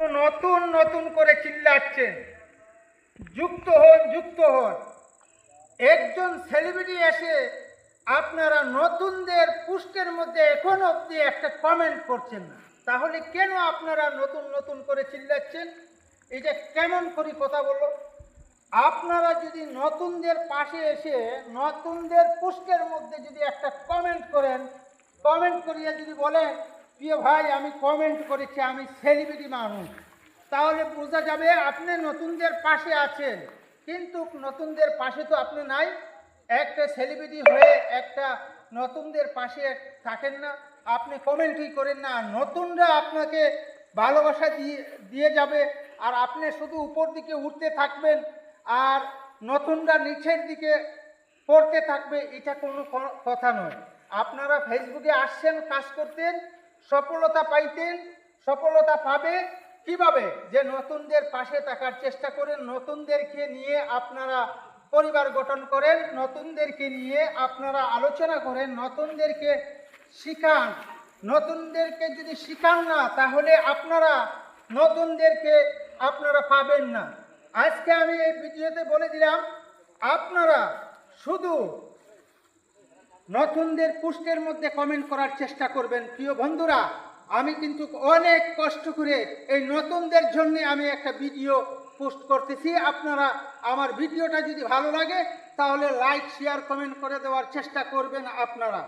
নতুন নতুন করে চিল্লাচ্ছেন, যুক্ত হন যুক্ত হন। একজন সেলিব্রিটি এসে আপনারা নতুনদের পোস্টের মধ্যে এখন অবধি একটা কমেন্ট করছেন না, তাহলে কেন আপনারা নতুন নতুন করে চিল্লাচ্ছেন? এই যে কেমন করে কথা বলো। আপনারা যদি নতুনদের পাশে এসে নতুনদের পোস্টের মধ্যে যদি একটা কমেন্ট করেন, কমেন্ট করিয়ে যদি বলেন প্রিয় ভাই আমি কমেন্ট করেছি, আমি সেলিব্রিটি মানুষ, তাহলে বোঝা যাবে আপনি নতুনদের পাশে আছেন। কিন্তু নতুনদের পাশে তো আপনি নাই। একটা সেলিব্রিটি হয়ে একটা নতুনদের পাশে থাকেন না, আপনি কমেন্টই করেন না, নতুনরা আপনাকে ভালোবাসা দিয়ে যাবে আর আপনি শুধু উপর দিকে উঠতে থাকবেন আর নতুনরা নিচের দিকে পড়তে থাকবে। এটা কোনো কথা নয়। আপনারা ফেসবুকে আসছেন কাজ করতেন, সফলতা পাইতেন, সফলতা পাবে কিভাবে? যে নতুনদের পাশে থাকার চেষ্টা করেন, নতুনদেরকে নিয়ে আপনারা পরিবার গঠন করেন, নতুনদেরকে নিয়ে আপনারা আলোচনা করেন, নতুনদেরকে শিখান। নতুনদেরকে যদি শিখান না তাহলে আপনারা নতুনদেরকে আপনারা পাবেন না। আজকে আমি এই ভিডিওতে বলে দিলাম, আপনারা শুধু নতুনদের পোস্টের মধ্যে কমেন্ট করার চেষ্টা করবেন। প্রিয় বন্ধুরা, আমি কিন্তু অনেক কষ্ট করে এই নতুনদের জন্য আমি একটা ভিডিও পোস্ট করতেছি। আপনারা আমার ভিডিওটা যদি ভালো লাগে তাহলে লাইক শেয়ার কমেন্ট করে দেওয়ার চেষ্টা করবেন আপনারা।